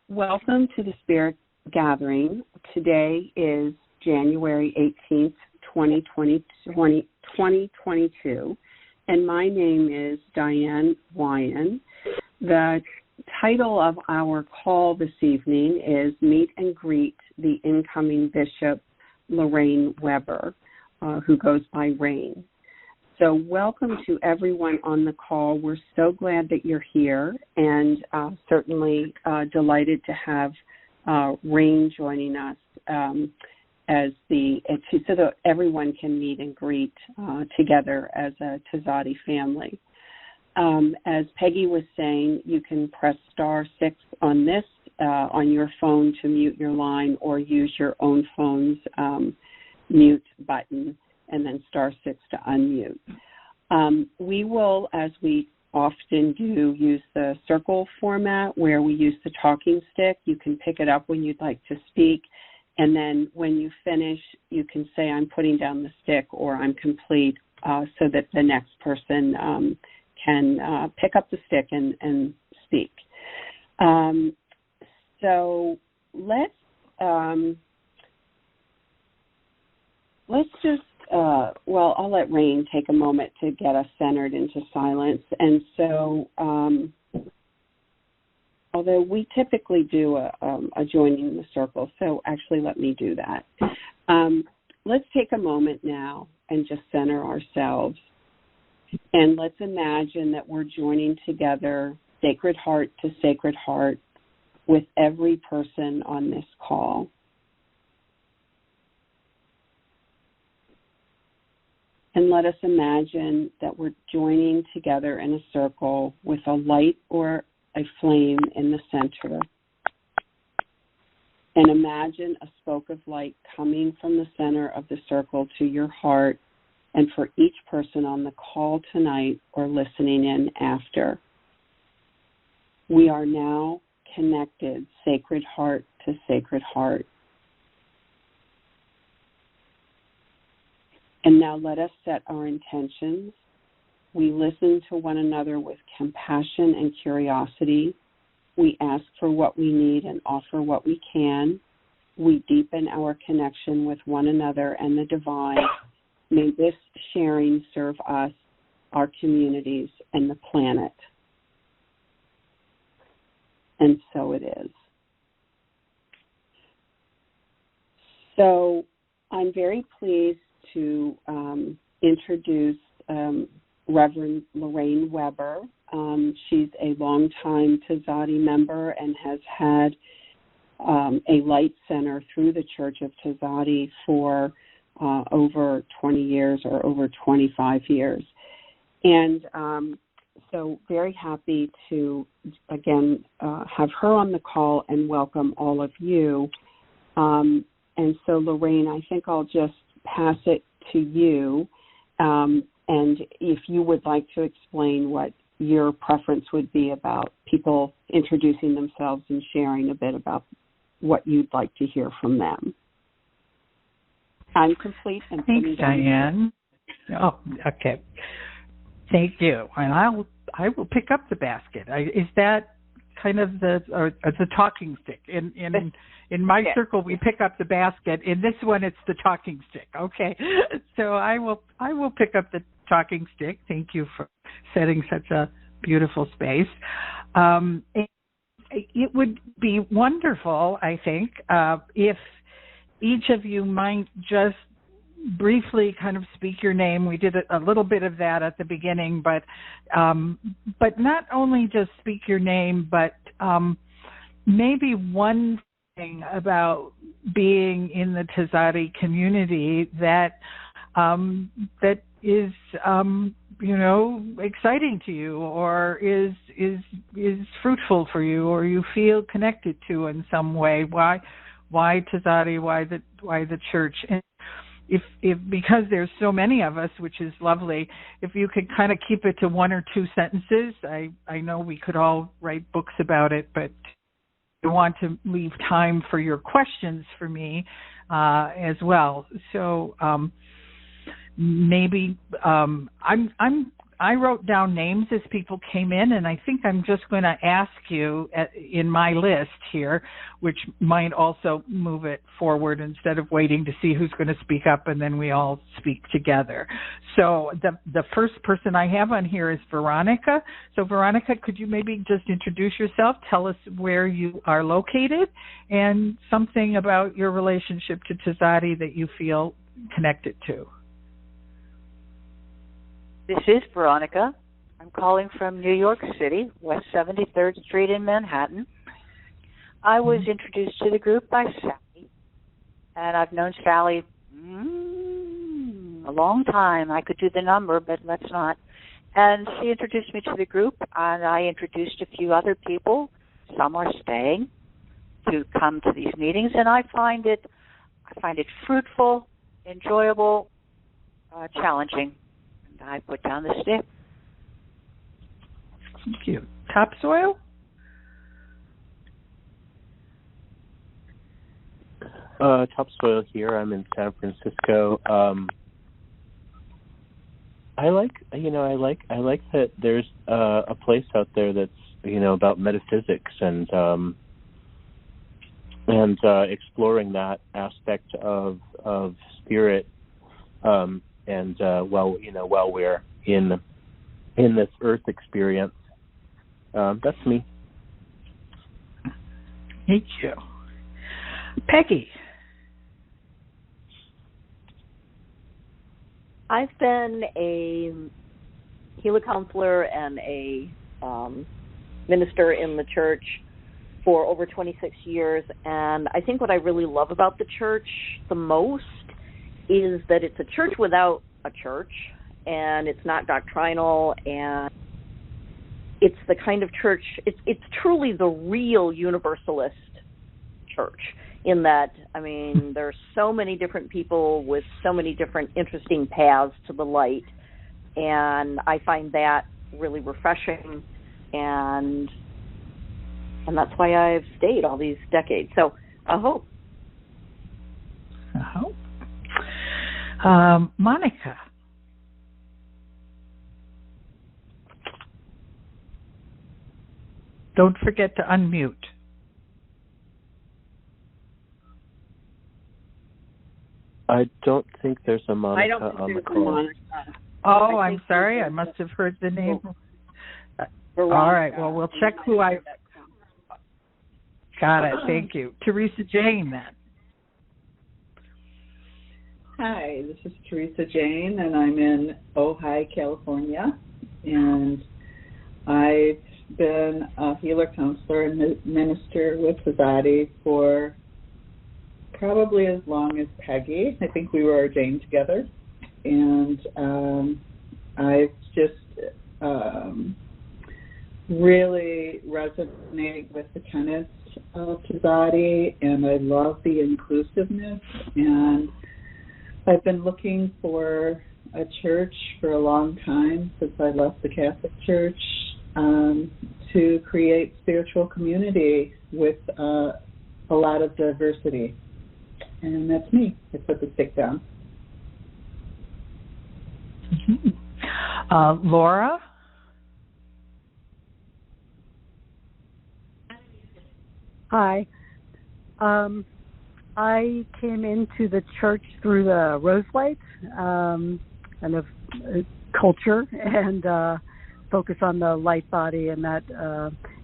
Welcome to the Spirit Gathering. Today is January 18th, 2022, and my name is Diane, Wian. The title of our call this evening is Meet and Greet the Incoming Bishop, Lorrain Weber, who goes by Rain. So welcome to everyone on the call. We're so glad that you're here, and certainly delighted to have Rain joining us so that everyone can meet and greet together as a Tzaddi family. As Peggy was saying, you can press *6 on this on your phone to mute your line, or use your own phone's mute button, and then *6 to unmute. We will, as we often do, use the circle format where we use the talking stick. You can pick it up when you'd like to speak, and then when you finish, you can say, I'm putting down the stick, or I'm complete, so that the next person can pick up the stick and speak. So let's just, I'll let Rain take a moment to get us centered into silence. And so, although we typically do a joining in the circle, so actually let me do that. Let's take a moment now and just center ourselves. And let's imagine that we're joining together, sacred heart to sacred heart, with every person on this call. And let us imagine that we're joining together in a circle with a light or a flame in the center. And imagine a spoke of light coming from the center of the circle to your heart, and for each person on the call tonight or listening in after. We are now connected, sacred heart to sacred heart. And now let us set our intentions. We listen to one another with compassion and curiosity. We ask for what we need and offer what we can. We deepen our connection with one another and the divine. May this sharing serve us, our communities, and the planet. And so it is. So I'm very pleased to introduce Reverend Lorrain Weber. She's a longtime Tzaddi member and has had a light center through the Church of Tzaddi for over 20 years or over 25 years. And so very happy to, again, have her on the call and welcome all of you. And so, Lorrain, I think I'll just pass it to you. And if you would like to explain what your preference would be about people introducing themselves and sharing a bit about what you'd like to hear from them. I'm complete. And thanks, Diane. Oh, okay. Thank you. And I will pick up the basket. Is that kind of the talking stick? In my circle, we pick up the basket. In this one, it's the talking stick. Okay. So I will pick up the talking stick. Thank you for setting such a beautiful space. It would be wonderful, I think, if each of you might just briefly kind of speak your name. We did a little bit of that at the beginning, but not only just speak your name, but maybe one thing about being in the Tzaddi community that is exciting to you, or is fruitful for you, or you feel connected to in some way. Why Tzaddi? Why the church? And if because there's so many of us, which is lovely, if you could kind of keep it to one or two sentences. I know we could all write books about it, but I want to leave time for your questions for me as well. So maybe I'm I wrote down names as people came in, and I think I'm just going to ask you in my list here, which might also move it forward instead of waiting to see who's going to speak up and then we all speak together. So the first person I have on here is Veronica. So Veronica, could you maybe just introduce yourself, tell us where you are located, and something about your relationship to Tzaddi that you feel connected to? This is Veronica. I'm calling from New York City, West 73rd Street in Manhattan. I was introduced to the group by Sally, and I've known Sally a long time. I could do the number, but let's not. And she introduced me to the group, and I introduced a few other people. Some are staying to come to these meetings, and I find it fruitful, enjoyable, challenging. I put down the stick. Thank you. Topsoil? Topsoil here. I'm in San Francisco. I like that there's a place out there that's about metaphysics and exploring that aspect of spirit. And while we're in this earth experience, that's me. Thank you. Peggy. I've been a Gila counselor and a minister in the church for over 26 years, and I think what I really love about the church the most is that it's a church without a church, and it's not doctrinal, and it's the kind of church, it's truly the real universalist church, in that, there's so many different people with so many different interesting paths to the light, and I find that really refreshing, and that's why I've stayed all these decades. So I hope. Monica. Don't forget to unmute. I don't think there's a Monica on the call. Oh, I'm sorry. I must have heard the name. All right. Well, we'll check who I... Got it. Thank you. Teresa Jane, then. Hi, this is Teresa Jane, and I'm in Ojai, California, and I've been a healer counselor and minister with Tzaddi for probably as long as Peggy. I think we were ordained together, and I've just really resonate with the tenets of Tzaddi, and I love the inclusiveness, and I've been looking for a church for a long time since I left the Catholic Church to create spiritual community with a lot of diversity. And that's me. I put the stick down. Mm-hmm. Laura? Hi. I came into the church through the Rose Lights, kind of culture, and focus on the light body and that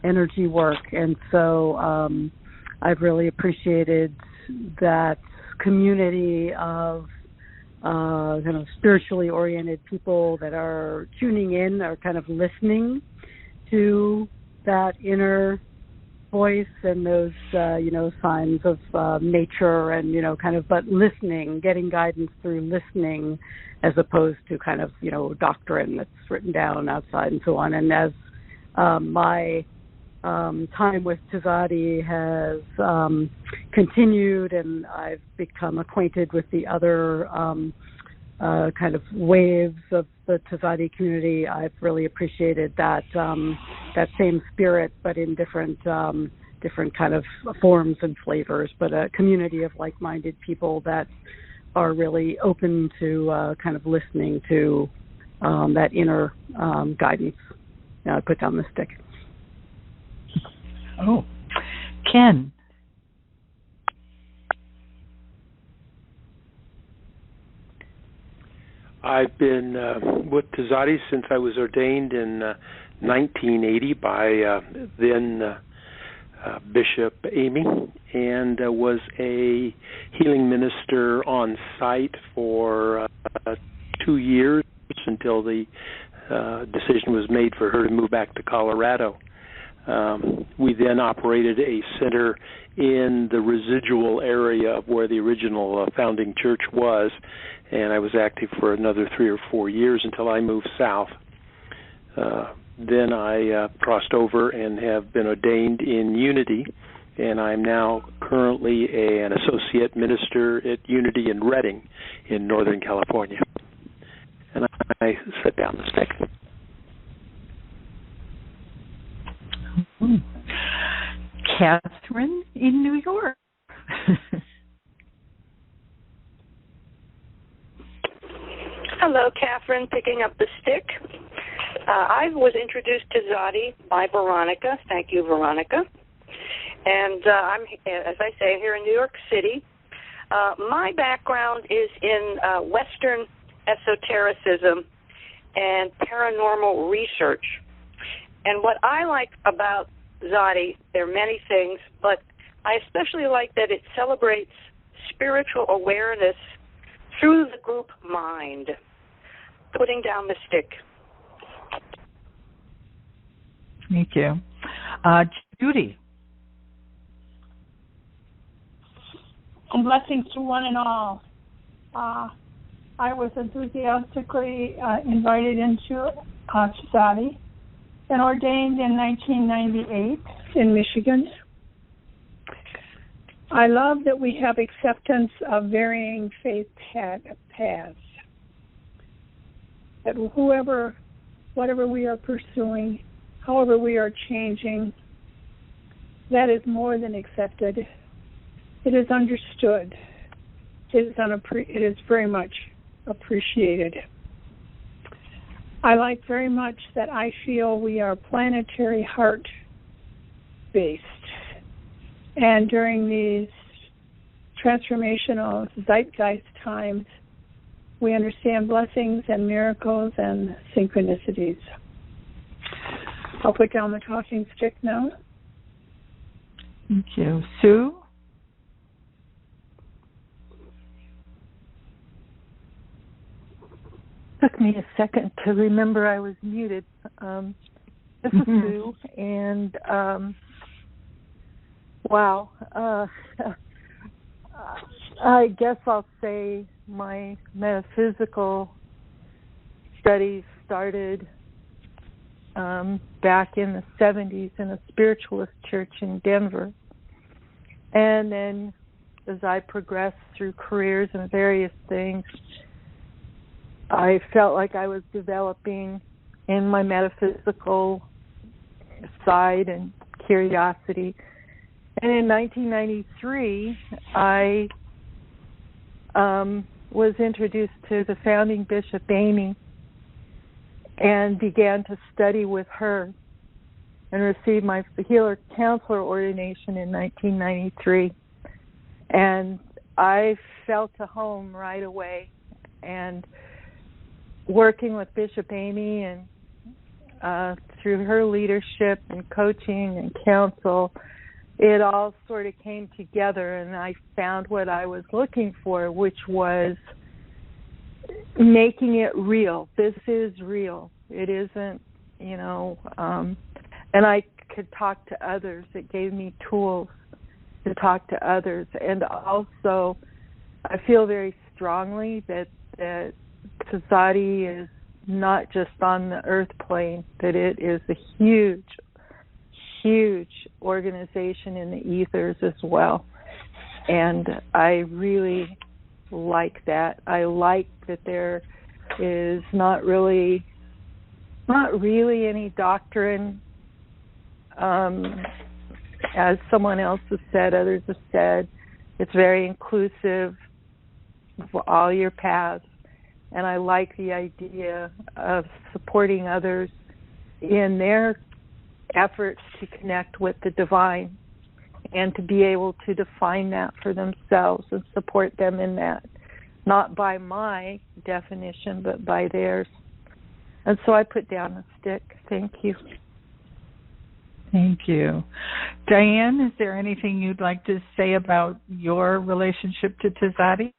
energy work. And so I've really appreciated that community of kind of spiritually oriented people that are tuning in, are kind of listening to that inner voice and those, signs of nature and, kind of, but listening, getting guidance through listening as opposed to kind of, doctrine that's written down outside and so on. And as my time with Tzaddi has continued and I've become acquainted with the other kind of waves of the Tzaddi community, I've really appreciated that that same spirit, but in different kind of forms and flavors, but a community of like-minded people that are really open to kind of listening to that inner guidance. Now I put down the stick. Oh, Ken. I've been with Tzaddi since I was ordained in 1980 by then Bishop Amy, and was a healing minister on site for 2 years until the decision was made for her to move back to Colorado. We then operated a center in the residual area of where the original founding church was, and I was active for another 3 or 4 years until I moved south. Then I crossed over and have been ordained in Unity, and I'm now currently an associate minister at Unity in Redding in Northern California. And I set down the stick. Catherine in New York. Hello, Catherine, picking up the stick. I was introduced to Tzaddi by Veronica. Thank you, Veronica. And I'm, as I say, here in New York City. My background is in Western esotericism and paranormal research. And what I like about Tzaddi, there are many things, but I especially like that it celebrates spiritual awareness through the group mind. Putting down the stick. Thank you. Judy. Blessings to one and all. I was enthusiastically invited into Tzaddi and ordained in 1998 in Michigan. I love that we have acceptance of varying faith paths. That whatever we are pursuing, however we are changing, that is more than accepted. It is understood. It is very much appreciated. I like very much that I feel we are planetary heart-based. And during these transformational zeitgeist times, we understand blessings and miracles and synchronicities. I'll put down the talking stick now. Thank you. Sue? Took me a second to remember I was muted. This is Sue, and wow. I guess I'll say my metaphysical studies started back in the 70s in a spiritualist church in Denver. And then as I progressed through careers and various things, I felt like I was developing in my metaphysical side and curiosity. And in 1993, I was introduced to the founding Bishop Amy and began to study with her and received my healer counselor ordination in 1993. And I felt a home right away. And working with Bishop Amy and through her leadership and coaching and counsel, it all sort of came together, and I found what I was looking for, which was making it real. This is real. It isn't, and I could talk to others. It gave me tools to talk to others. And also, I feel very strongly that Tzaddi is not just on the earth plane, that it is a huge, huge organization in the ethers as well. And I really like that. I like that there is not really any doctrine, as someone else has said, others have said. It's very inclusive of all your paths. and I like the idea of supporting others in their efforts to connect with the divine and to be able to define that for themselves and support them in that, not by my definition, but by theirs. And so I put down a stick. Thank you. Thank you. Diane, is there anything you'd like to say about your relationship to Tzaddi?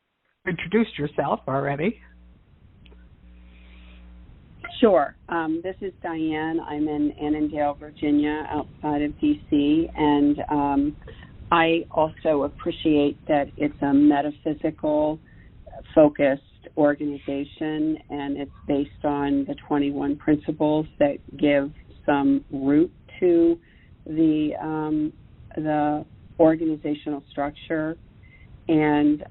You introduced yourself already. Sure. This is Diane. I'm in Annandale, Virginia, outside of D.C., and I also appreciate that it's a metaphysical-focused organization, and it's based on the 21 principles that give some root to the organizational structure. And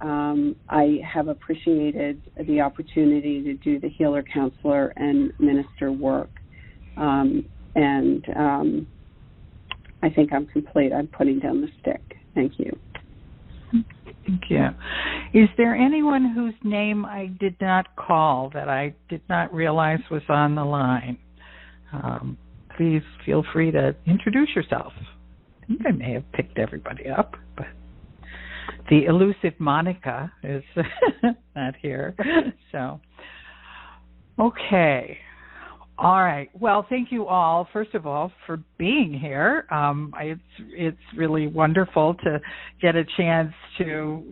I have appreciated the opportunity to do the healer, counselor, and minister work. And I think I'm complete. I'm putting down the stick. Thank you. Thank you. Is there anyone whose name I did not call that I did not realize was on the line? Please feel free to introduce yourself. I think I may have picked everybody up, but the elusive Monica is not here. So, okay. All right. Well, thank you all, first of all, for being here. It's really wonderful to get a chance to,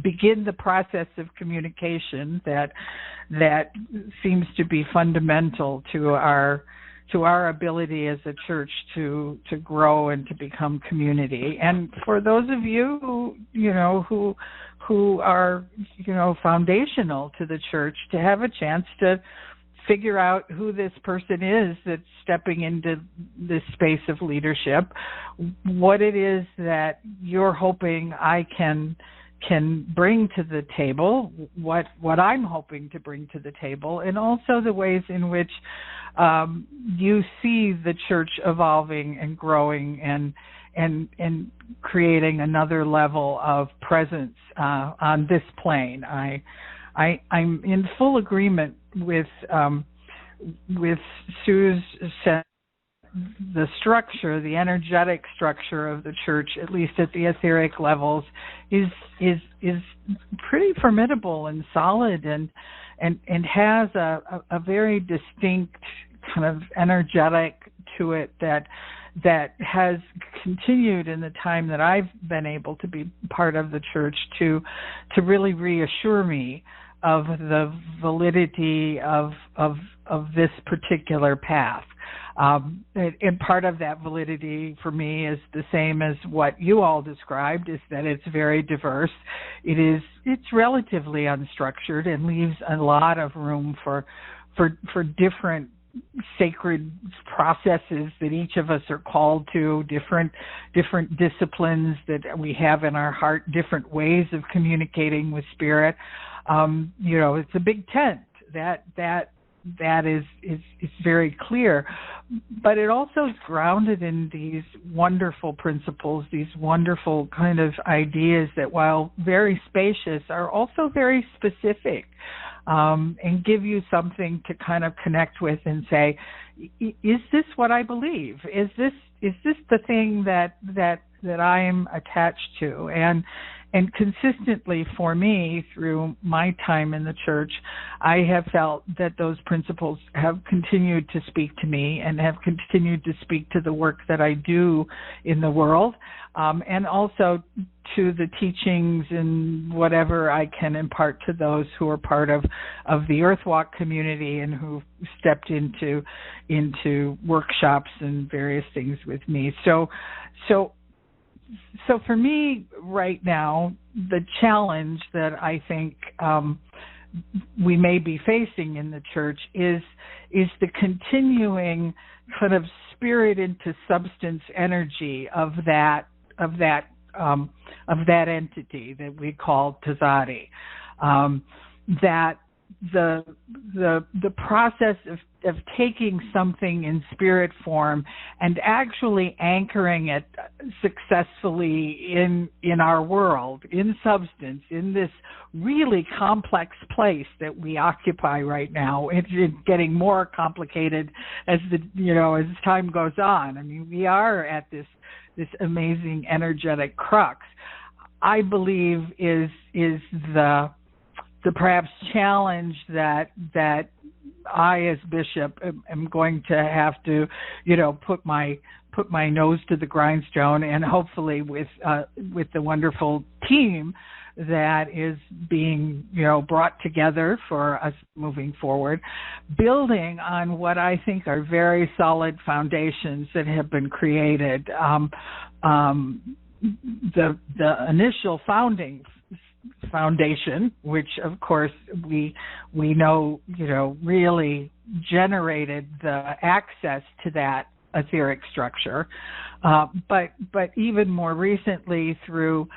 begin the process of communication that seems to be fundamental to our ability as a church to grow and to become community. And for those of you who are foundational to the church, to have a chance to figure out who this person is that's stepping into this space of leadership, what it is that you're hoping I can bring to the table, what I'm hoping to bring to the table, and also the ways in which you see the church evolving and growing and creating another level of presence on this plane. I'm in full agreement with Sue's sense. The structure, the energetic structure of the church, at least at the etheric levels, is pretty formidable and solid, and has a very distinct kind of energetic to it that has continued in the time that I've been able to be part of the church to really reassure me of the validity of this particular path. And part of that validity for me is the same as what you all described, is that it's very diverse. It's relatively unstructured and leaves a lot of room for different sacred processes that each of us are called to, different disciplines that we have in our heart, different ways of communicating with spirit. It's a big tent. That is very clear, but it also is grounded in these wonderful principles, these wonderful kind of ideas that, while very spacious, are also very specific, and give you something to kind of connect with and say, is this what I believe? Is this the thing that I'm attached to? And consistently for me, through my time in the church, I have felt that those principles have continued to speak to me and have continued to speak to the work that I do in the world, and also to the teachings and whatever I can impart to those who are part of the Earthwalk community and who stepped into workshops and various things with me. So for me right now, the challenge that I think we may be facing in the church is the continuing kind of spirit into substance energy of that entity that we call Tzaddi. the process of taking something in spirit form and actually anchoring it successfully in our world, in substance, in this really complex place that we occupy right now. It's getting more complicated as as time goes on. I mean, we are at this amazing energetic crux. I believe is the perhaps challenge that I, as bishop, am going to have to, put my nose to the grindstone, and hopefully with the wonderful team that is being, brought together for us moving forward, building on what I think are very solid foundations that have been created. The initial foundation, which of course we know, really generated the access to that etheric structure, but even more recently through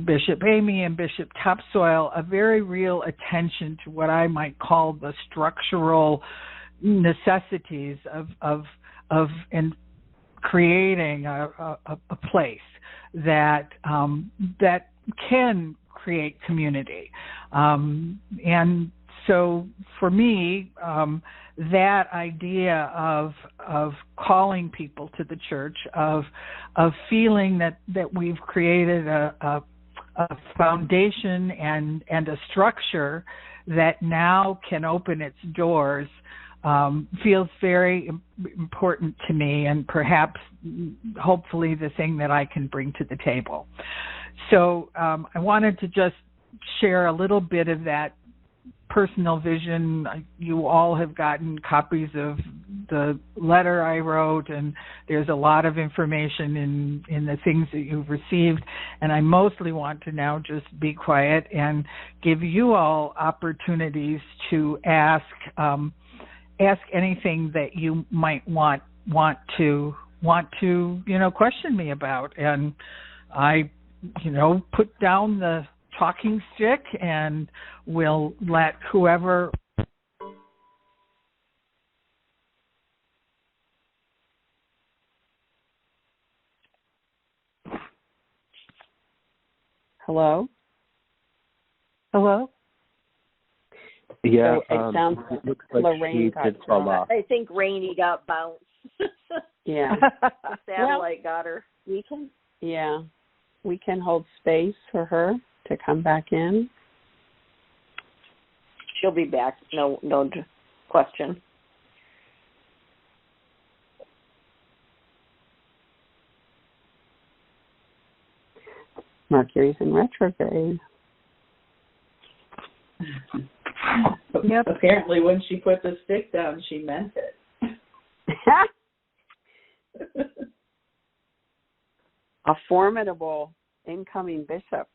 Bishop Amy and Bishop Topsoil, a very real attention to what I might call the structural necessities of creating a place that can create community, and so for me, that idea of calling people to the church, of feeling that we've created a foundation and a structure that now can open its doors, feels very important to me, and perhaps, hopefully, the thing that I can bring to the table. So I wanted to just share a little bit of that personal vision. You all have gotten copies of the letter I wrote, and there's a lot of information in the things that you've received, and I mostly want to now just be quiet and give you all opportunities to ask anything that you might want to question me about. And I put down the talking stick and will let whoever. Hello? Yeah, so it sounds it looks like Lorrain she did fall off. I think Rainey got bounced. Yeah. The satellite got her. We can hold space for her to come back in. She'll be back. No question. Mercury's in retrograde. Yep. Apparently, when she put the stick down, she meant it. A formidable incoming bishop.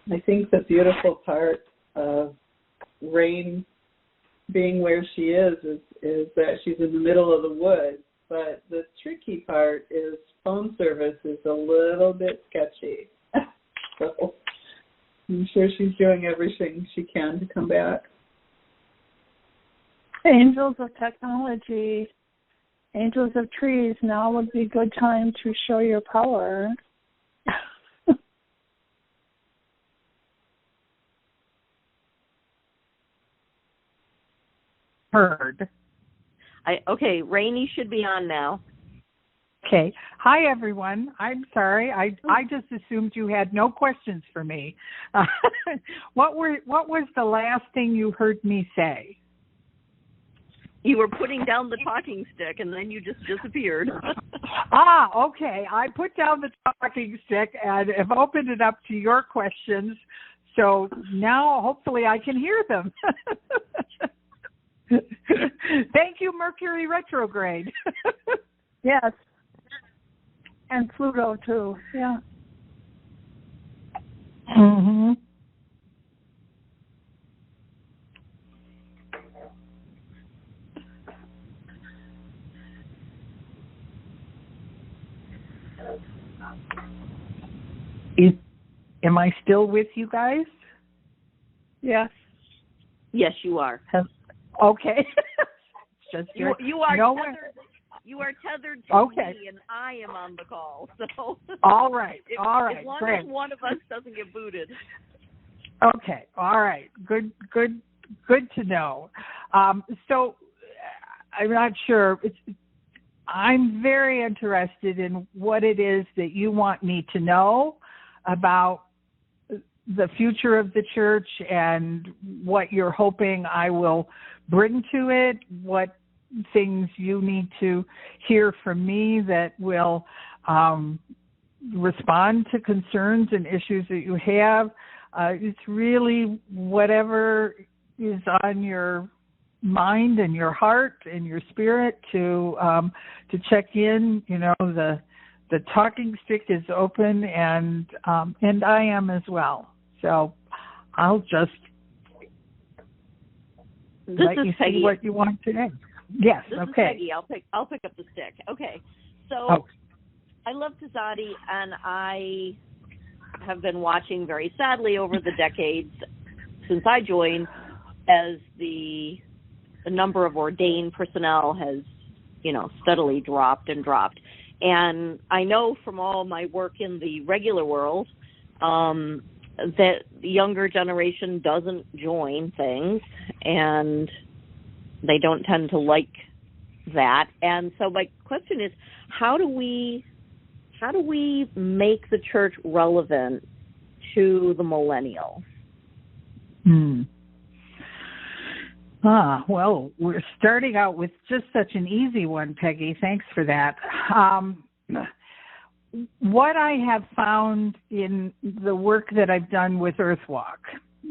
I think the beautiful part of Rain being where she is that she's in the middle of the woods, but the tricky part is phone service is a little bit sketchy. So I'm sure she's doing everything she can to come back. Angels of technology, angels of trees, now would be a good time to show your power. Heard. Okay, Rainey should be on now. Okay. Hi, everyone. I'm sorry. I just assumed you had no questions for me. What was the last thing you heard me say? You were putting down the talking stick, and then you just disappeared. Okay. I put down the talking stick and have opened it up to your questions. So now hopefully I can hear them. Thank you, Mercury retrograde. Yes. And Pluto, too. Yeah. Mm-hmm. Am I still with you guys? Yes. Yes, you are. Okay. Just you are nowhere. tethered. You are tethered to me, and I am on the call. So all right, all right. As long great. as one of us doesn't get booted. Okay, all right. Good to know. So I'm not sure. I'm very interested in what it is that you want me to know about the future of the church and what you're hoping I will bring to it, what things you need to hear from me that will respond to concerns and issues that you have. It's really whatever is on your mind and your heart and your spirit to check in. You know, the talking stick is open, and I am as well. So I'll just let you see what you want today. Yes. This okay. is Peggy. I'll pick up the stick. Okay. So I love Tzaddi, and I have been watching very sadly over the decades since I joined as the number of ordained personnel has, steadily dropped. And I know from all my work in the regular world that the younger generation doesn't join things, and they don't tend to like that. And so my question is, how do we make the church relevant to the millennials? Well, we're starting out with just such an easy one, Peggy. Thanks for that. What I have found in the work that I've done with Earthwalk,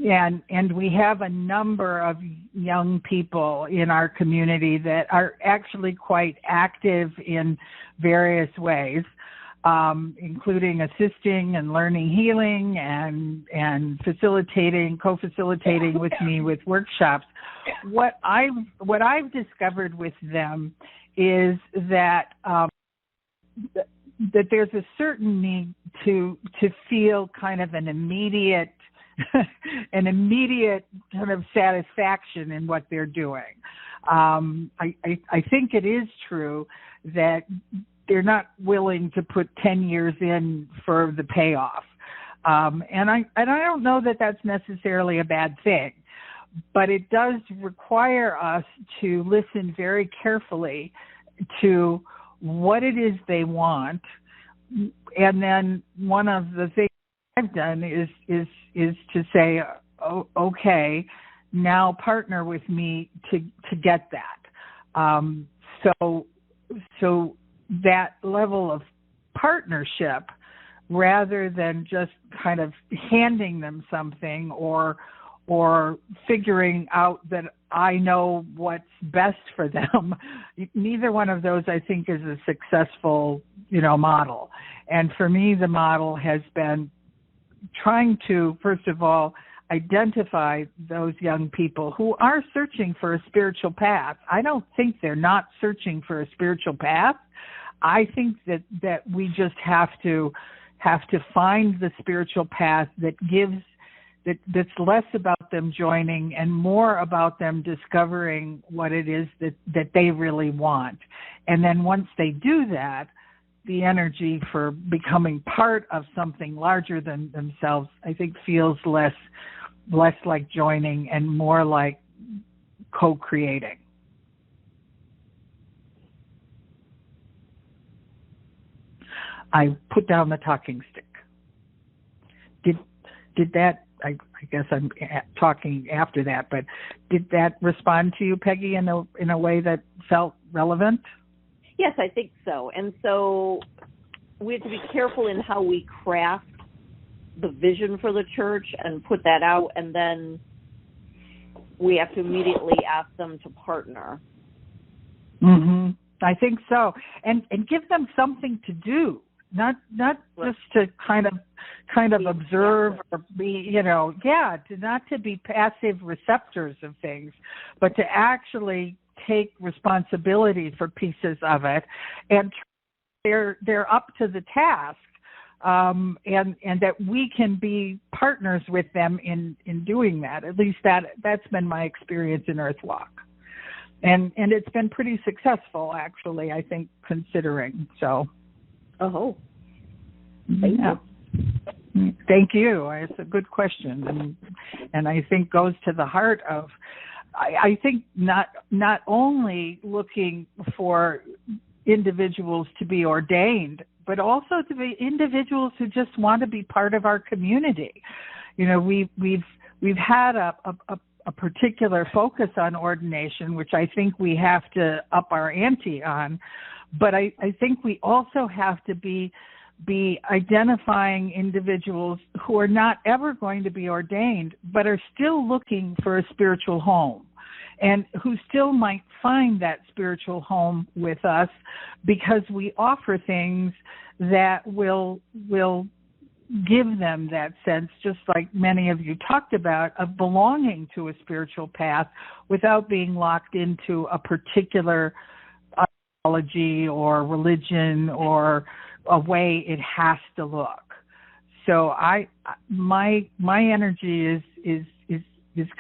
and we have a number of young people in our community that are actually quite active in various ways, including assisting and learning healing and co-facilitating with me with workshops. What I've discovered with them is that that there's a certain need to feel kind of an immediate kind of satisfaction in what they're doing. I think it is true that they're not willing to put 10 years in for the payoff. And I don't know that that's necessarily a bad thing, but it does require us to listen very carefully to what it is they want. And then one of the things I've done is to say, okay, now partner with me to get that. So that level of partnership, rather than just kind of handing them something or figuring out that I know what's best for them. Neither one of those, I think, is a successful, model. And for me, the model has been trying to, first of all, identify those young people who are searching for a spiritual path. I don't think they're not searching for a spiritual path. I think that we just have to find the spiritual path that's less about them joining and more about them discovering what it is that they really want. And then once they do that, the energy for becoming part of something larger than themselves, I think, feels less like joining and more like co-creating. I put down the talking stick. Did that guess I'm talking after that, but did that respond to you, Peggy, in a way that felt relevant? Yes, I think so. And so we have to be careful in how we craft the vision for the church and put that out, and then we have to immediately ask them to partner. Mm-hmm. I think so, and give them something to do, not just to kind of observe or be, not to be passive receptors of things, but to actually take responsibility for pieces of it, and they're up to the task, and that we can be partners with them in doing that. At least that's been my experience in Earthwalk. And it's been pretty successful, actually, I think, considering. So. Oh. Thank you. Thank you. It's a good question, and I think goes to the heart of. I think not only looking for individuals to be ordained, but also to be individuals who just want to be part of our community. We've had a particular focus on ordination, which I think we have to up our ante on, but I think we also have to be identifying individuals who are not ever going to be ordained, but are still looking for a spiritual home, and who still might find that spiritual home with us because we offer things that will give them that sense, just like many of you talked about, of belonging to a spiritual path without being locked into a particular ideology or religion or a way it has to look. So my energy is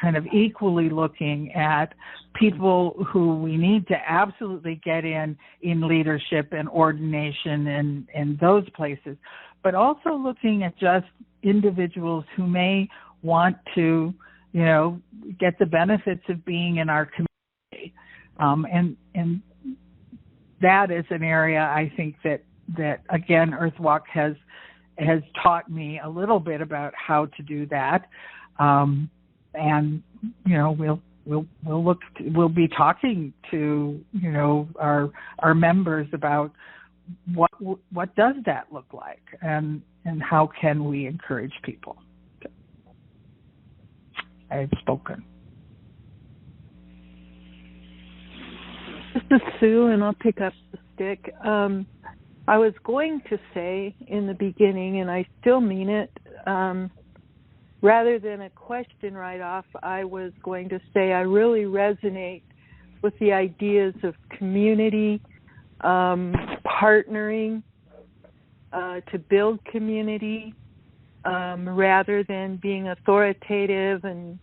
kind of equally looking at people who we need to absolutely get in leadership and ordination and those places, but also looking at just individuals who may want to, get the benefits of being in our community. And that is an area I think that again, Earthwalk has taught me a little bit about how to do that. And, we'll be talking to, our members about what does that look like, and how can we encourage people. I've spoken. This is Sue, and I'll pick up the stick. I was going to say in the beginning, and I still mean it, rather than a question right off, I was going to say I really resonate with the ideas of community, partnering to build community, rather than being authoritative and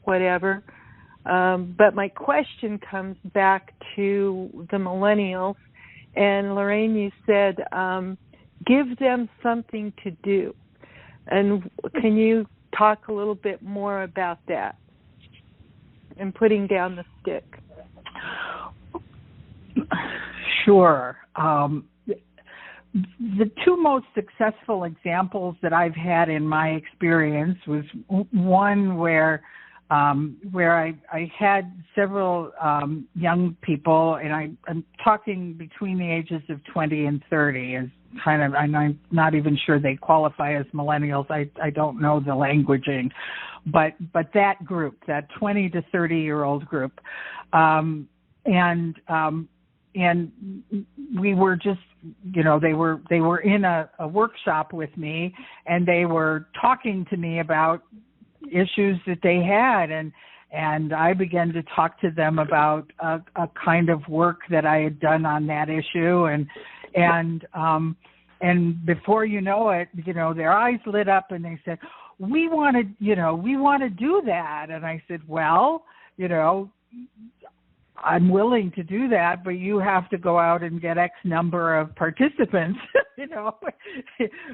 whatever. But my question comes back to the millennials. And Lorrain, you said, give them something to do. And can you talk a little bit more about that and putting down the stick? Sure. The two most successful examples that I've had in my experience was one where I had several young people, and I'm talking between the ages of 20 and 30, as kind of, and I'm not even sure they qualify as millennials. I don't know the languaging, but that group, that 20 to 30-year-old group, and we were just, they were in a workshop with me, and they were talking to me about issues that they had, and I began to talk to them about a kind of work that I had done on that issue, and before you know it, their eyes lit up, and they said, we want to do that. And I said, well, I'm willing to do that, but you have to go out and get X number of participants,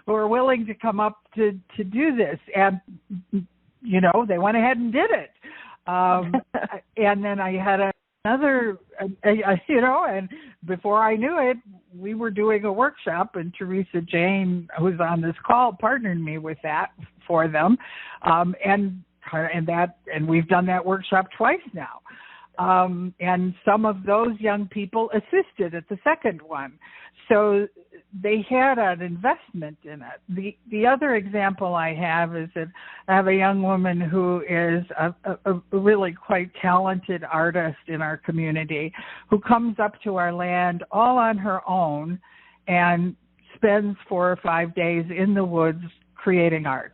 who are willing to come up to do this. And they went ahead and did it. And then I had another, and before I knew it, we were doing a workshop, and Teresa Jane, who's on this call, partnered me with that for them, and we've done that workshop twice now. And some of those young people assisted at the second one. So they had an investment in it. The other example I have is that I have a young woman who is a really quite talented artist in our community who comes up to our land all on her own and spends 4 or 5 days in the woods creating art,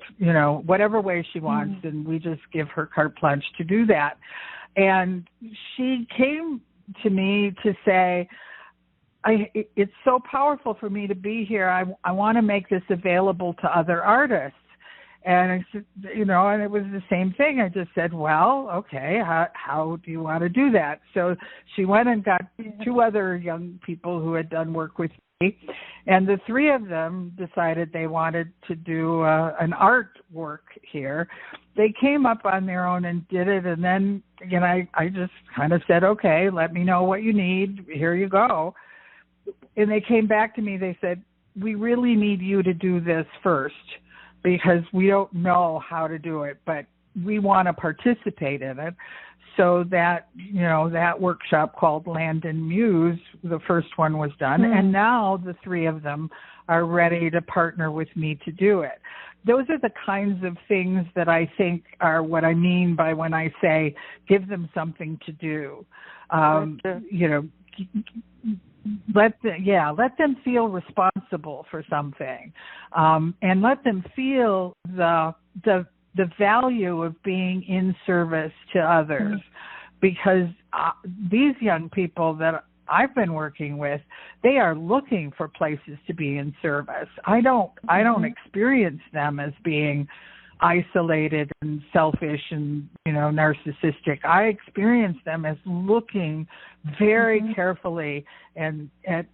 whatever way she wants, and we just give her carte blanche to do that. And she came to me to say, it's so powerful for me to be here. I want to make this available to other artists. And I said, and it was the same thing. I just said, well, okay, how do you want to do that? So she went and got 2 other young people who had done work with me, and the 3 of them decided they wanted to do an artwork here. They came up on their own and did it, and then I just kind of said, okay, let me know what you need. Here you go. And they came back to me. They said, we really need you to do this first because we don't know how to do it, but we want to participate in it. So that, that workshop called Land and Muse, the first one was done, and now the 3 of them are ready to partner with me to do it. Those are the kinds of things that I think are what I mean by when I say give them something to do. Let them feel responsible for something, and let them feel the value of being in service to others, because these young people that I've been working with, they are looking for places to be in service. I don't experience them as being isolated and selfish and narcissistic. I experience them as looking very carefully and at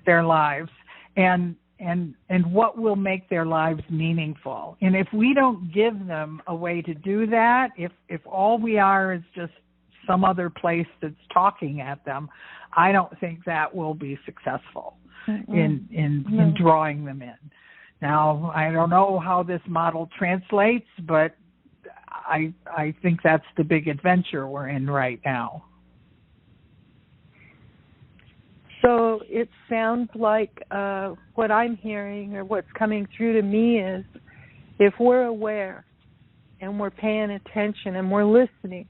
their lives and what will make their lives meaningful. And if we don't give them a way to do that, if all we are is just some other place that's talking at them, I don't think that will be successful in drawing them in. Now, I don't know how this model translates, but I think that's the big adventure we're in right now. So it sounds like what I'm hearing or what's coming through to me is if we're aware and we're paying attention and we're listening,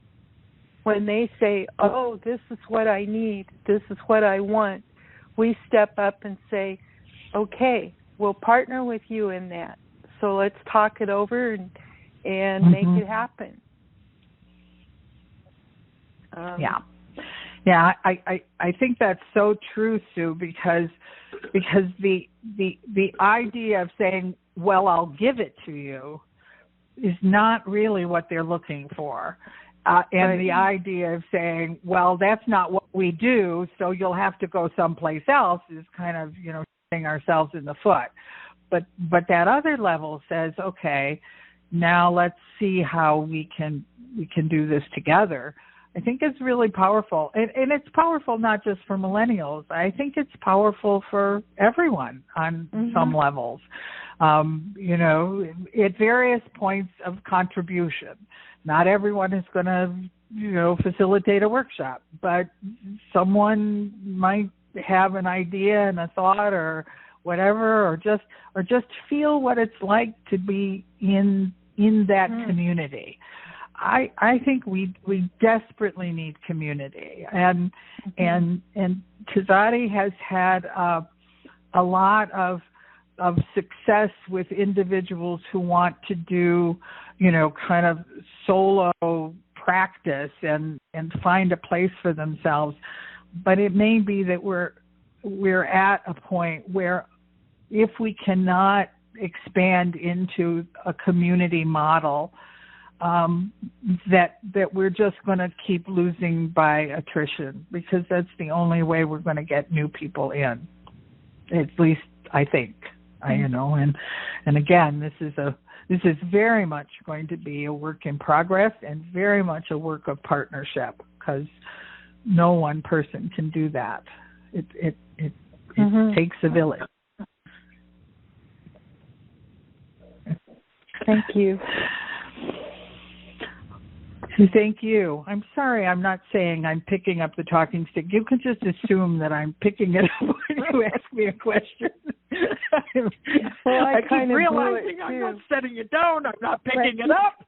when they say, oh, this is what I need, this is what I want, we step up and say, okay, we'll partner with you in that. So let's talk it over and make it happen. Yeah, I think that's so true, Sue, because the idea of saying, well, I'll give it to you is not really what they're looking for. And the idea of saying, well, that's not what we do, so you'll have to go someplace else is kind of, shooting ourselves in the foot. But that other level says, okay, now let's see how we can do this together. I think it's really powerful. And it's powerful not just for millennials. I think it's powerful for everyone on some levels, at various points of contribution. Not everyone is going to, facilitate a workshop, but someone might have an idea and a thought or whatever, or just feel what it's like to be in that community. I think we desperately need community, and Tzaddi has had a lot of success with individuals who want to do, kind of solo practice and find a place for themselves. But it may be that we're at a point where if we cannot expand into a community model, that we're just going to keep losing by attrition, because that's the only way we're going to get new people in. At least I think, and again, this is very much going to be a work in progress and very much a work of partnership, because no one person can do that. It takes a village. Thank you. Thank you. I'm sorry I'm not saying I'm picking up the talking stick. You can just assume that I'm picking it up when you ask me a question. Well, I keep realizing I'm not setting it down. I'm not picking it up.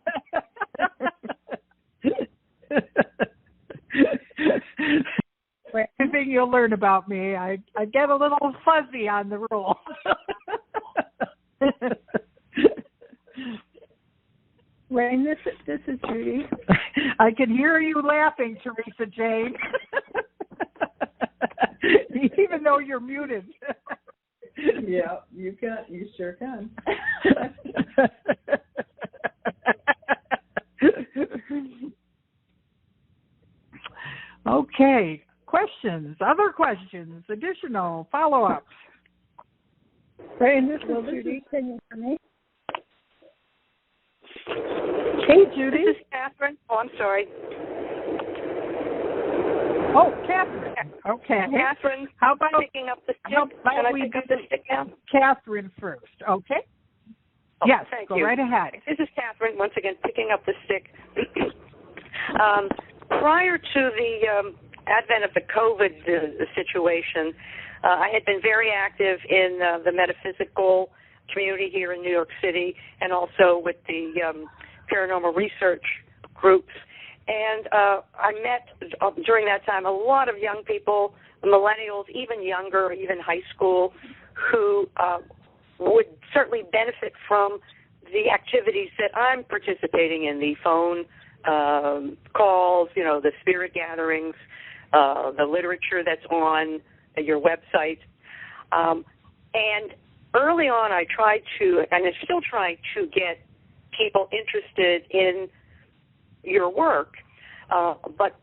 Everything you'll learn about me, I get a little fuzzy on the rules. Rain, this is Judy. I can hear you laughing, Teresa Jane. Even though you're muted. Yeah, you sure can. Okay. Questions, other questions, additional follow-ups. Rain, this is Judy. Can you hear me? Hey, Judy. This is Catherine. Oh, I'm sorry. Oh, Catherine. Okay. Catherine, how about picking up the stick? Can I pick up the stick now? Catherine first, okay? Oh, yes, thank go you. right ahead. This is Catherine, once again, picking up the stick. Prior to the advent of the COVID situation, I had been very active in the metaphysical community here in New York City, and also with the paranormal research groups. And I met during that time a lot of young people, millennials, even younger, even high school, who would certainly benefit from the activities that I'm participating in, the phone calls, the spirit gatherings, the literature that's on your website. And early on I tried to, and I'm still trying to get people interested in your work, but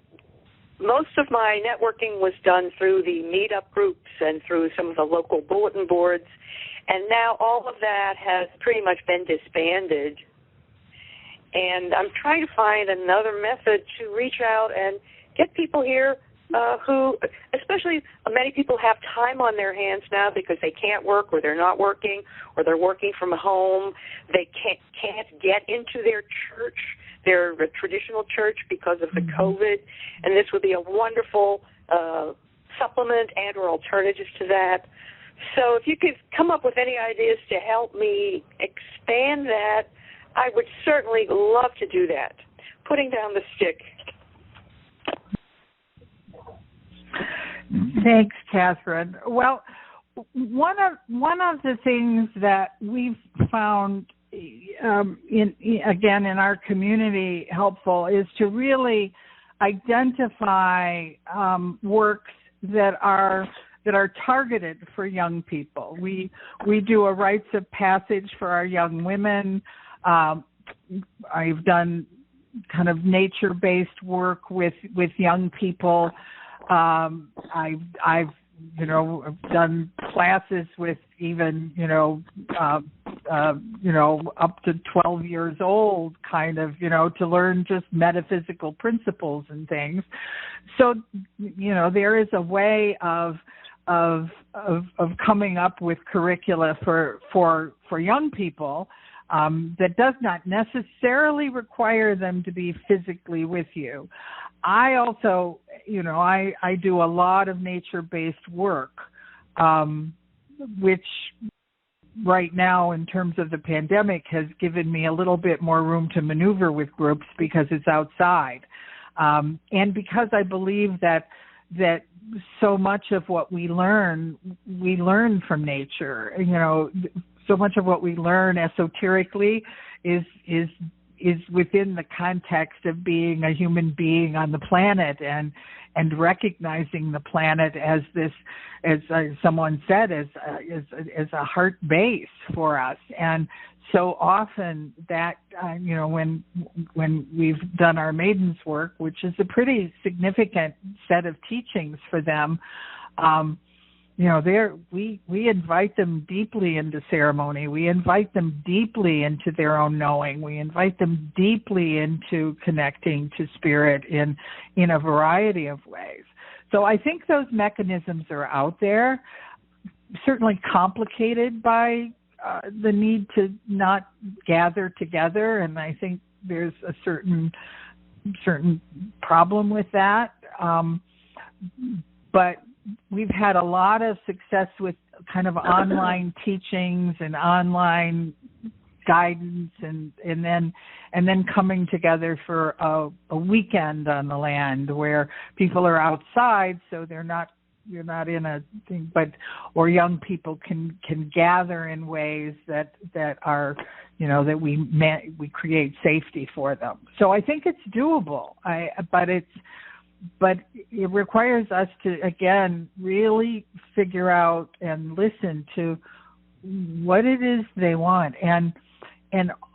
most of my networking was done through the meetup groups and through some of the local bulletin boards, and now all of that has pretty much been disbanded. And I'm trying to find another method to reach out and get people here who, especially many people have time on their hands now because they can't work, or they're not working, or they're working from home. They can't get into their church, their traditional church, because of the COVID. And this would be a wonderful supplement and or alternative to that. So if you could come up with any ideas to help me expand that, I would certainly love to do that. Putting down the stick. Thanks, Catherine. Well, one of the things that we've found in our community helpful is to really identify works that are targeted for young people. We do a rites of passage for our young women. I've done kind of nature-based work with young people. I've done classes with even up to 12 years old, kind of, to learn just metaphysical principles and things. So there is a way of coming up with curricula for young people that does not necessarily require them to be physically with you. I also, I do a lot of nature-based work, which right now, in terms of the pandemic, has given me a little bit more room to maneuver with groups because it's outside. And because I believe that so much of what we learn from nature. So much of what we learn esoterically is within the context of being a human being on the planet and recognizing the planet as this, as someone said, as a heart base for us. And so often that when we've done our maidens work, which is a pretty significant set of teachings for them, we invite them deeply into ceremony. We invite them deeply into their own knowing. We invite them deeply into connecting to spirit in a variety of ways. So I think those mechanisms are out there, certainly complicated by the need to not gather together, and I think there's a certain problem with that. But we've had a lot of success with kind of online teachings and online guidance, and then coming together for a weekend on the land where people are outside, so you're not in a thing, or young people can gather in ways that are, that we create safety for them. So I think it's doable. But it requires us to, again, really figure out and listen to what it is they want. And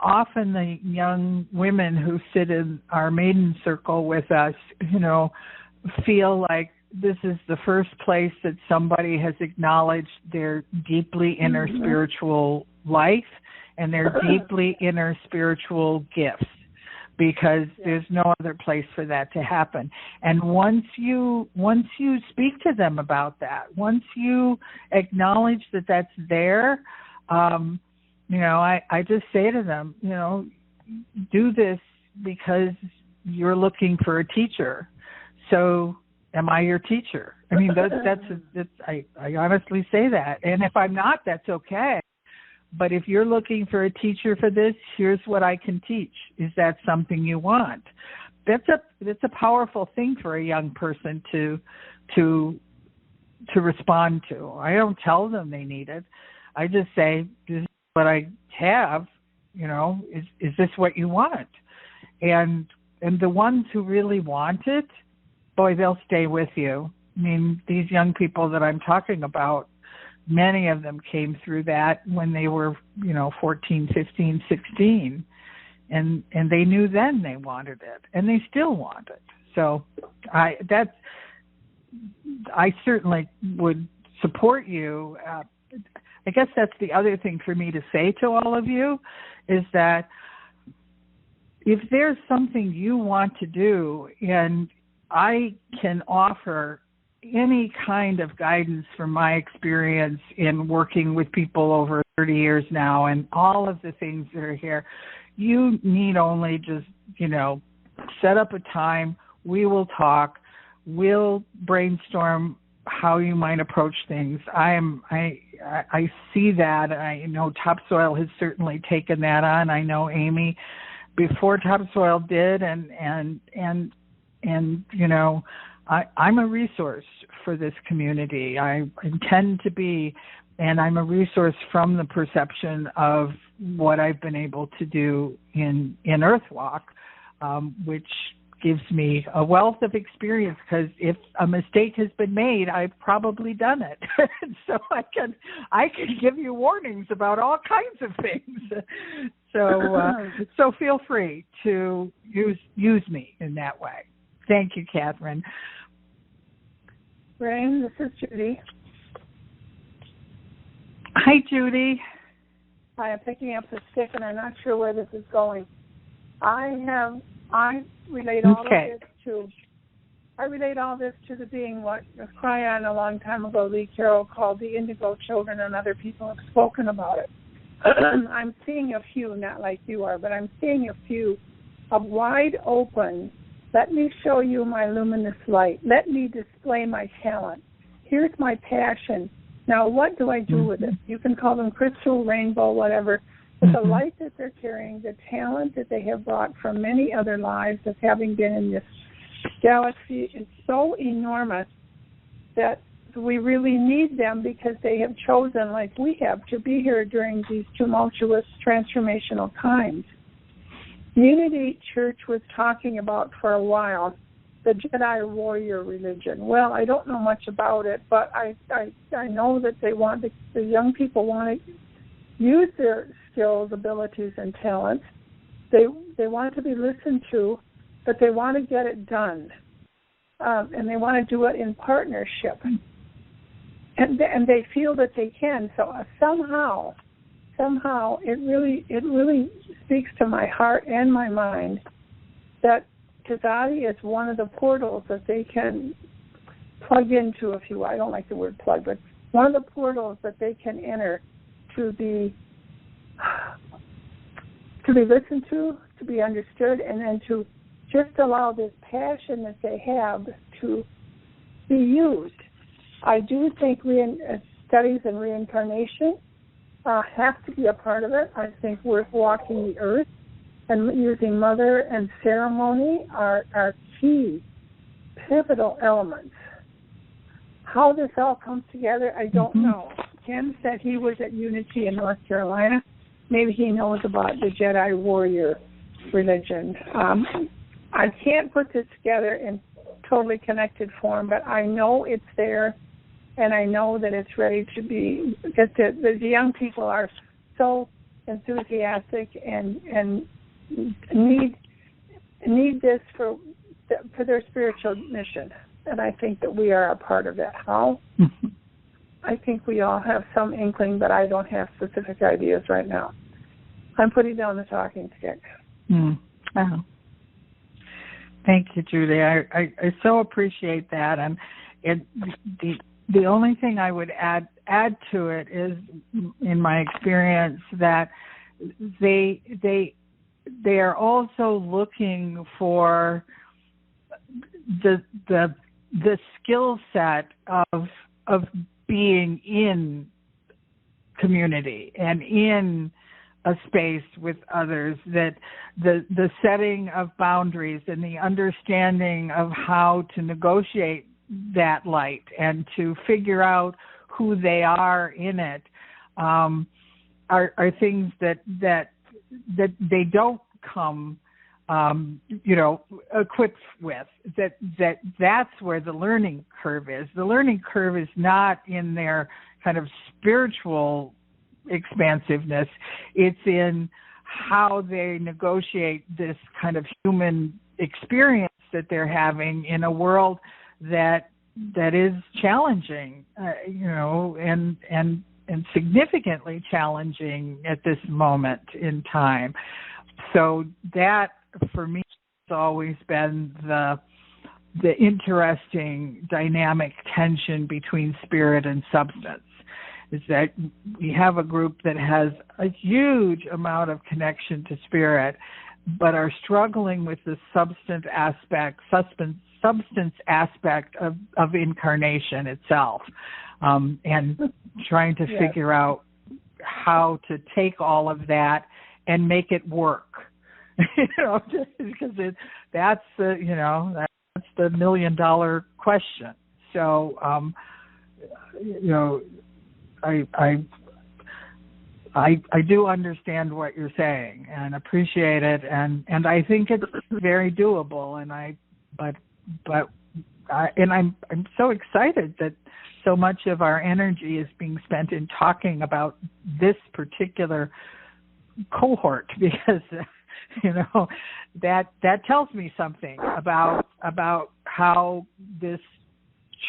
often the young women who sit in our maiden circle with us, feel like this is the first place that somebody has acknowledged their deeply inner spiritual life and their deeply inner spiritual gifts, because there's no other place for that to happen. And once you speak to them about that, once you acknowledge that that's there, I just say to them, do this because you're looking for a teacher. So am I your teacher? I mean, I honestly say that. And if I'm not, that's okay. But if you're looking for a teacher for this, here's what I can teach. Is that something you want? That's a powerful thing for a young person to respond to. I don't tell them they need it. I just say, this is what I have, is this what you want? And the ones who really want it, boy, they'll stay with you. I mean, these young people that I'm talking about, many of them came through that when they were, 14, 15, 16. And they knew then they wanted it, and they still want it. So I certainly would support you. I guess that's the other thing for me to say to all of you, is that if there's something you want to do, and I can offer any kind of guidance from my experience in working with people over 30 years now and all of the things that are here, you need only just, set up a time. We will talk. We'll brainstorm how you might approach things. I see that. I know Topsoil has certainly taken that on. I know Amy before Topsoil did, and I'm a resource for this community. I intend to be, and I'm a resource from the perception of what I've been able to do in Earthwalk, which gives me a wealth of experience, because if a mistake has been made, I've probably done it. So I can give you warnings about all kinds of things. So feel free to use me in that way. Thank you, Catherine. Lorrain, this is Judy. Hi, Judy. Hi, I'm picking up the stick, and I'm not sure where this is going. I relate all of this to the being what Cryon a long time ago, Lee Carroll, called the indigo children, and other people have spoken about it. I'm seeing a few, not like you are, but I'm seeing a few of wide open, let me show you my luminous light. Let me display my talent. Here's my passion. Now, what do I do with it? You can call them crystal, rainbow, whatever. But the light that they're carrying, the talent that they have brought from many other lives of having been in this galaxy is so enormous that we really need them, because they have chosen, like we have, to be here during these tumultuous transformational times. Unity Church was talking about for a while the Jedi warrior religion. Well, I don't know much about it, but I know that they want the young people want to use their skills, abilities, and talents. They want to be listened to, but they want to get it done, and they want to do it in partnership, and they feel that they can. So somehow, it really speaks to my heart and my mind that Tzaddi is one of the portals that they can plug into, I don't like the word plug, but one of the portals that they can enter to the be listened to be understood, and then to just allow this passion that they have to be used. I do think studies in reincarnation have to be a part of it. I think we're walking the earth and using mother and ceremony are key, pivotal elements. How this all comes together, I don't know. Ken said he was at Unity in North Carolina. Maybe he knows about the Jedi warrior religion. I can't put this together in totally connected form, but I know it's there, and I know that it's ready to be, because the young people are so enthusiastic and need this for their spiritual mission, and I think that we are a part of that. How? I think we all have some inkling, but I don't have specific ideas right now. I'm putting down the talking stick. Oh. Thank you, Judy. I so appreciate that, and the only thing I would add to it is, in my experience, that they are also looking for the skill set of being in community and in a space with others, that the setting of boundaries and the understanding of how to negotiate that light and to figure out who they are in it are things that they don't come equipped with. That's where the learning curve is. The learning curve is not in their kind of spiritual expansiveness. It's in how they negotiate this kind of human experience that they're having in a world that is challenging, and significantly challenging at this moment in time. So that, for me, has always been the interesting dynamic tension between spirit and substance, is that we have a group that has a huge amount of connection to spirit, but are struggling with the substance aspect of incarnation itself, and trying to figure out how to take all of that and make it work. Because that's the $1 million question. So, I do understand what you're saying and appreciate it, and I think it's very doable. And I'm so excited that so much of our energy is being spent in talking about this particular cohort, because that tells me something about how this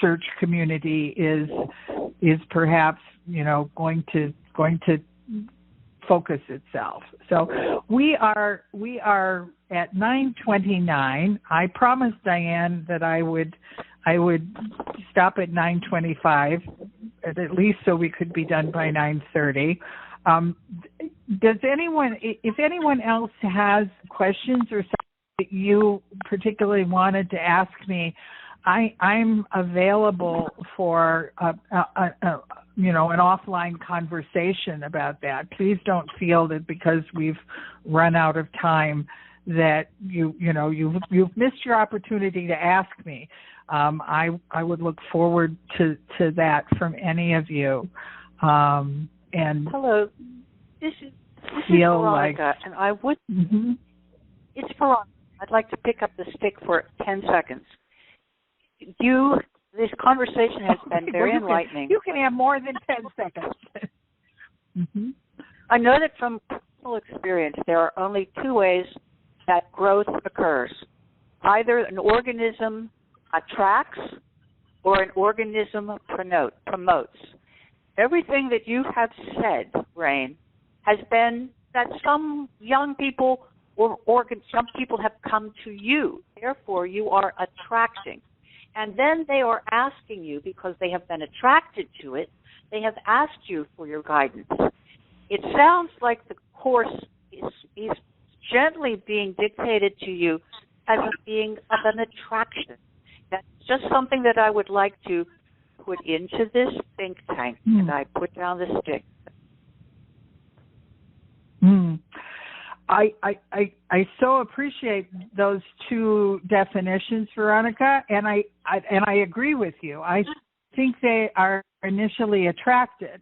church community is perhaps going to focus itself. So we are at 9:29. I promised Diane that I would stop at 9:25 at least, so we could be done by 9:30. If anyone else has questions or something that you particularly wanted to ask me, I'm available for an offline conversation about that. Please don't feel that because we've run out of time that you've missed your opportunity to ask me. I would look forward to that from any of you. And hello, this is Veronica, and I would. Mm-hmm. It's Veronica. I'd like to pick up the stick for 10 seconds. This conversation has been very enlightening. You can have more than 10 seconds. Mm-hmm. I know that from personal experience, there are only two ways that growth occurs. Either an organism attracts or an organism promotes. Everything that you have said, Rain, has been that some young people or some people have come to you. Therefore, you are attracting. And then they are asking you, because they have been attracted to it, they have asked you for your guidance. It sounds like the Course he's gently being dictated to you as being of an attraction. That's just something that I would like to put into this think tank, and I put down the stick. I so appreciate those two definitions, Veronica, and I agree with you. I think they are initially attracted,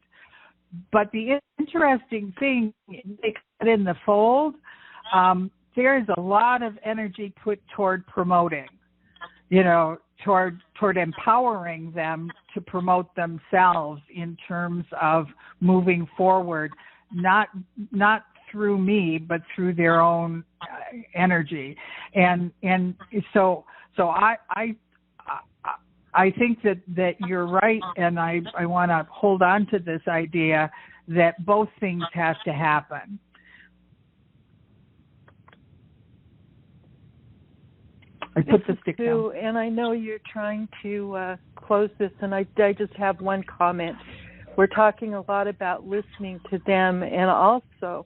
but the interesting thing, they cut in the fold. There is a lot of energy put toward promoting, toward empowering them to promote themselves in terms of moving forward, not through me, but through their own energy. And so I think that you're right, and I want to hold on to this idea that both things have to happen. I put the stick down. And I know you're trying to close this, and I just have one comment. We're talking a lot about listening to them, and also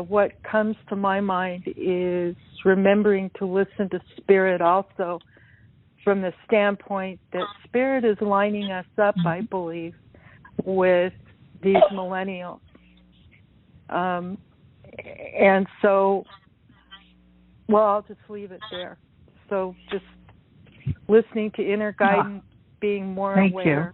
what comes to my mind is remembering to listen to Spirit also, from the standpoint that Spirit is lining us up, I believe, with these millennials. And so, well, I'll just leave it there. So just listening to inner guidance, being more aware.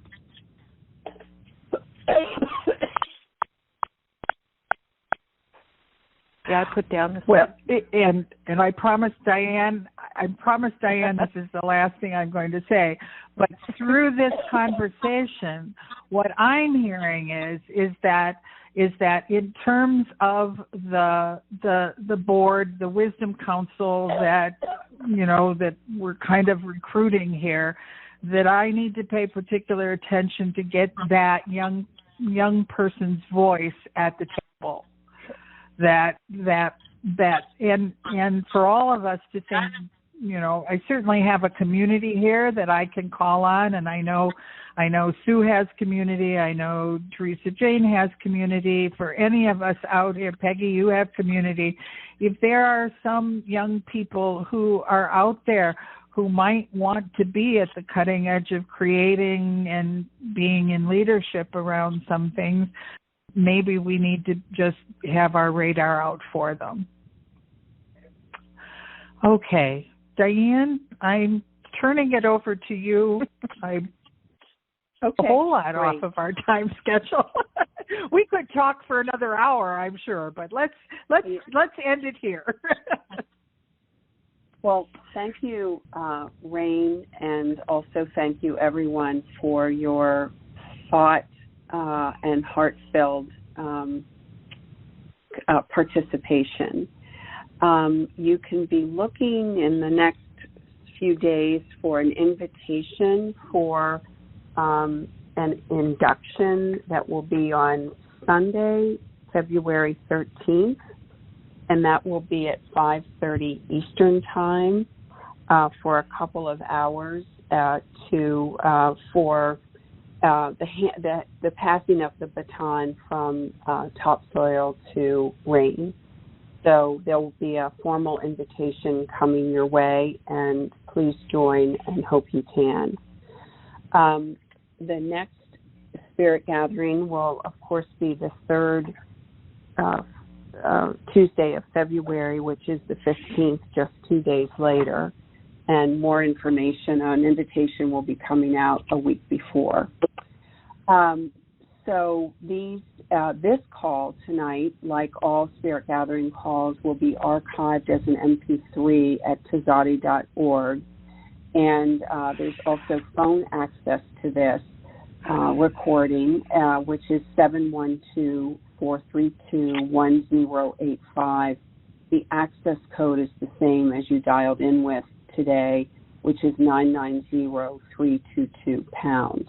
Yeah, I put down the and I promised Diane this is the last thing I'm going to say. But through this conversation, what I'm hearing is that in terms of the board, the Wisdom Council that we're kind of recruiting here, that I need to pay particular attention to get that young person's voice at the table. That and for all of us to think, I certainly have a community here that I can call on, and I know Sue has community, I know Teresa Jane has community. For any of us out here, Peggy, you have community. If there are some young people who are out there who might want to be at the cutting edge of creating and being in leadership around some things, maybe we need to just have our radar out for them. Okay. Diane, I'm turning it over to you. I'm a whole lot off of our time schedule. We could talk for another hour, I'm sure, but let's end it here. Well, thank you, Rain, and also thank you, everyone, for your thought and heart-filled participation. You can be looking in the next few days for an invitation for an induction that will be on Sunday, February 13th, and that will be at 5:30 Eastern Time for a couple of hours for the passing of the baton from topsoil to Rain. So there will be a formal invitation coming your way, and please join and hope you can. The next Spirit Gathering will, of course, be the third Tuesday of February, which is the 15th, just 2 days later. And more information on invitation will be coming out a week before. So this call tonight, like all Spirit Gathering calls, will be archived as an MP3 at tzaddi.org. And there's also phone access to this recording, which is 712-432-1085. The access code is the same as you dialed in with today, which is 990-322#.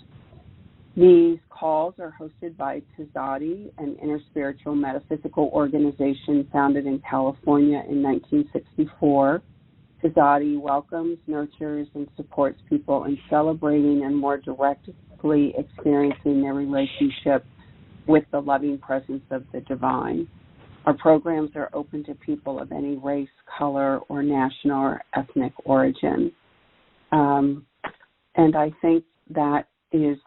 These calls are hosted by Tzaddi, an interspiritual metaphysical organization founded in California in 1964. Tzaddi welcomes, nurtures, and supports people in celebrating and more directly experiencing their relationship with the loving presence of the divine. Our programs are open to people of any race, color, or national or ethnic origin. And I think that. Is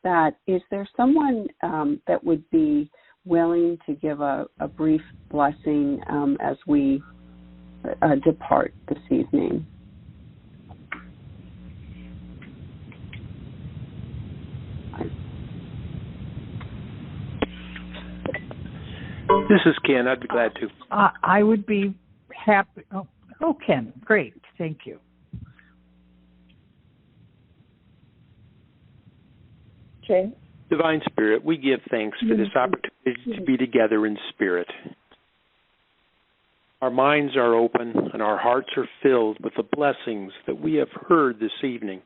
there someone that would be willing to give a brief blessing as we depart this evening? This is Ken. I'd be glad to. I would be happy. Oh, Ken, great. Thank you. Okay. Divine Spirit, we give thanks for this opportunity to be together in spirit. Our minds are open and our hearts are filled with the blessings that we have heard this evening.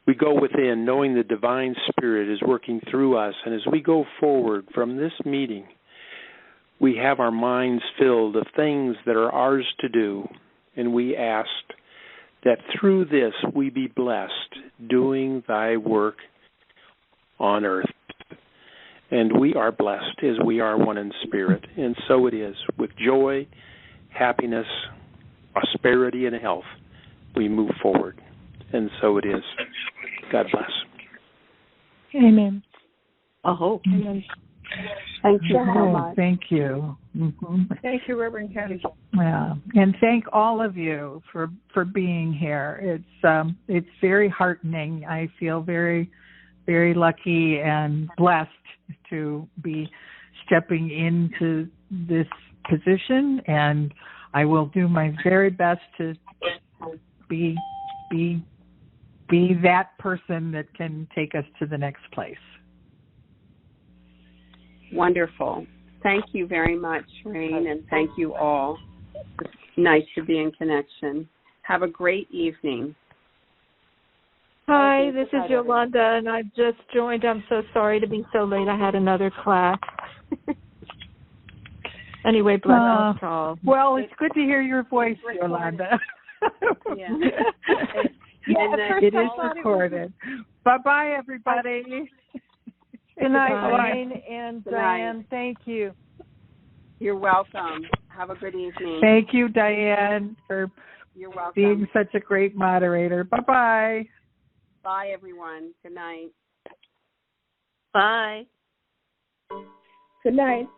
We go within knowing the Divine Spirit is working through us, and as we go forward from this meeting, we have our minds filled of things that are ours to do, and we ask that through this we be blessed doing thy work on earth. And we are blessed as we are one in spirit. And so it is. With joy, happiness, prosperity, and health, we move forward. And so it is. God bless. Amen. Amen. Thank you so much. Thank you. Mm-hmm. Thank you, Reverend Kennedy. Yeah, and thank all of you for being here. It's very heartening. I feel very, very lucky and blessed to be stepping into this position, and I will do my very best to be that person that can take us to the next place. Wonderful. Thank you very much, Rain, and thank you all. It's nice to be in connection. Have a great evening. Hi, this is Yolanda, and I've just joined. I'm so sorry to be so late. I had another class. Anyway, bless you all. Well, it's good to hear your voice, Yolanda. Yeah. It is recorded. Bye-bye, everybody. Good night, Wayne and Diane. Thank you. You're welcome. Have a good evening. Thank you, Diane, for You're welcome. being such a great moderator. Bye-bye. Bye, everyone. Good night. Bye. Good night.